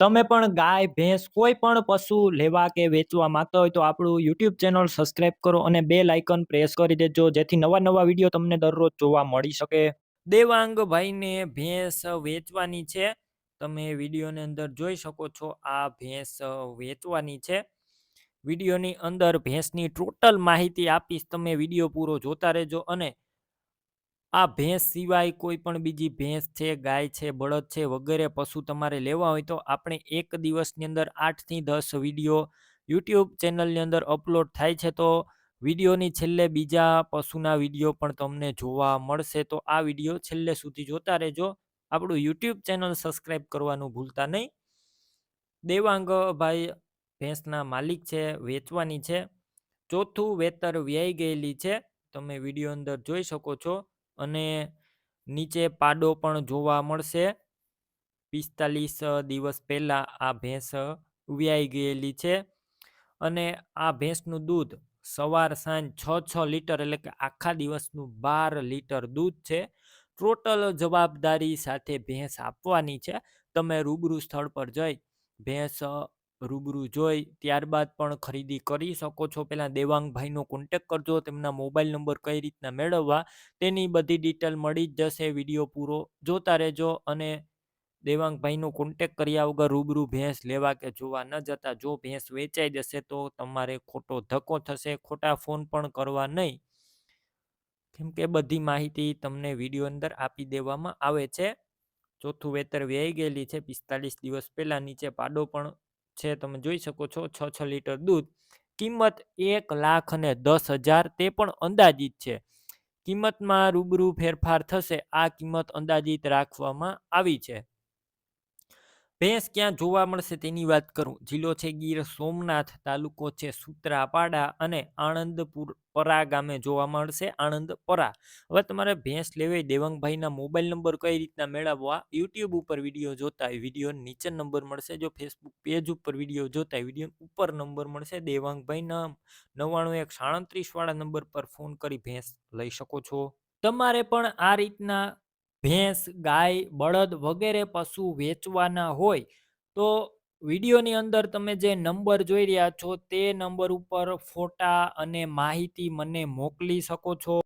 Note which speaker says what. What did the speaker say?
Speaker 1: તમે પણ ગાય, ભેંસ કોઈ પણ પશુ લેવા કે વેચવા માંગતા હોય તો આપણું YouTube ચેનલ સબસ્ક્રાઇબ કરો અને બેલ આઇકન પ્રેસ કરી દેજો જેથી નવા વિડીયો તમને દરરોજ જોવા મળી શકે. દેવાંગ ભાઈને ભેંસ વેચવાની છે. તમે વિડીયોની અંદર જોઈ શકો છો આ ભેંસ વેચવાની છે. વિડીયોની અંદર ભેંસની ટોટલ માહિતી આપીશ, તમે વિડીયો પૂરો જોતા રહેજો. અને આ ભેંસ સિવાય કોઈ પણ બીજી ભેંસ છે, ગાય છે, બળદ છે વગેરે પશુ તમારે લેવા હોય તો આપણે એક દિવસની અંદર 8 થી 10 વિડીયો YouTube ચેનલની અંદર અપલોડ થાય છે. તો વિડીયોની છેલ્લે બીજા પશુના વિડીયો પણ તમને જોવા મળશે. તો આ વિડીયો છેલ્લે સુધી જોતા રહેજો. આપણું YouTube ચેનલ સબસ્ક્રાઇબ કરવાનું ભૂલતા નહીં. દેવાંગ ભાઈ ભેંસના માલિક છે, વેચવાની છે. ચોથું વેતર વ્યાઈ ગયેલી છે, તમે વિડીયો અંદર જોઈ શકો છો. અને નીચે પાડો પણ જોવા મળશે. 45 દિવસ પહેલા આ ભેંસ વ્યાઈ ગયેલી છે. અને આ ભેંસનું દૂધ સવાર સાંજ 6 લીટર એટલે કે આખા દિવસનું 12 લીટર દૂધ છે. ટોટલ જવાબદારી સાથે ભેંસ આપવાની છે. તમે રૂબરૂ સ્થળ પર જઈ ભેંસ રૂબરૂ જોઈ ત્યારબાદ પણ ખરીદી કરી શકો છો. પહેલાં દેવાંગભાઈનો કોન્ટેક કરજો. તેમના મોબાઈલ નંબર કઈ રીતના મેળવવા તેની બધી ડિટેલ મળી જ જશે. વિડીયો પૂરો જોતા રહેજો. અને દેવાંગભાઈનો કોન્ટેક કર્યા વગર રૂબરૂ ભેંસ લેવા કે જોવા ન જતા. જો ભેંસ વેચાઈ જશે તો તમારે ખોટો ધક્કો થશે. ખોટા ફોન પણ કરવા નહીં, કેમ કે બધી માહિતી તમને વિડીયો અંદર આપી દેવામાં આવે છે. ચોથું વેતર વ્યાઈ ગયેલી છે 45 દિવસ પહેલા. નીચે પાડો પણ છે, તમે જોઈ શકો છો. 6 લીટર દૂધ. કિંમત 1,10,000, તે પણ અંદાજિત છે. કિંમતમાં રૂબરૂ ફેરફાર થશે. આ કિંમત અંદાજિત રાખવામાં આવી છે. ભેંસ ક્યાં જોવા મળશે તેની વાત કરું. જિલ્લો છે ગીર સોમનાથ, તાલુકો છે સૂત્રાપાડા અને આણંદપુર પરા ગામે જોવા મળશે. આણંદપરા. હવે તમારે ભેંસ લેવી, દેવાંગભાઈના મોબાઈલ નંબર કઈ રીતના મેળવવા, યુટ્યુબ ઉપર વિડીયો જોતા હોય વિડીયો નીચે નંબર મળશે. જો ફેસબુક પેજ ઉપર વિડીયો જોતા હોય વિડીયો ઉપર નંબર મળશે. દેવાંગભાઈના 9137 વાળા નંબર પર ફોન કરી ભેંસ લઈ શકો છો. તમારે પણ આ રીતના ભેંસ, ગાય, બળદ વગેરે પશુ વેચવાના હોય તો વિડીયોની અંદર તમે જે નંબર જોઈ રહ્યા છો તે નંબર ઉપર ફોટા અને માહિતી મને મોકલી શકો છો.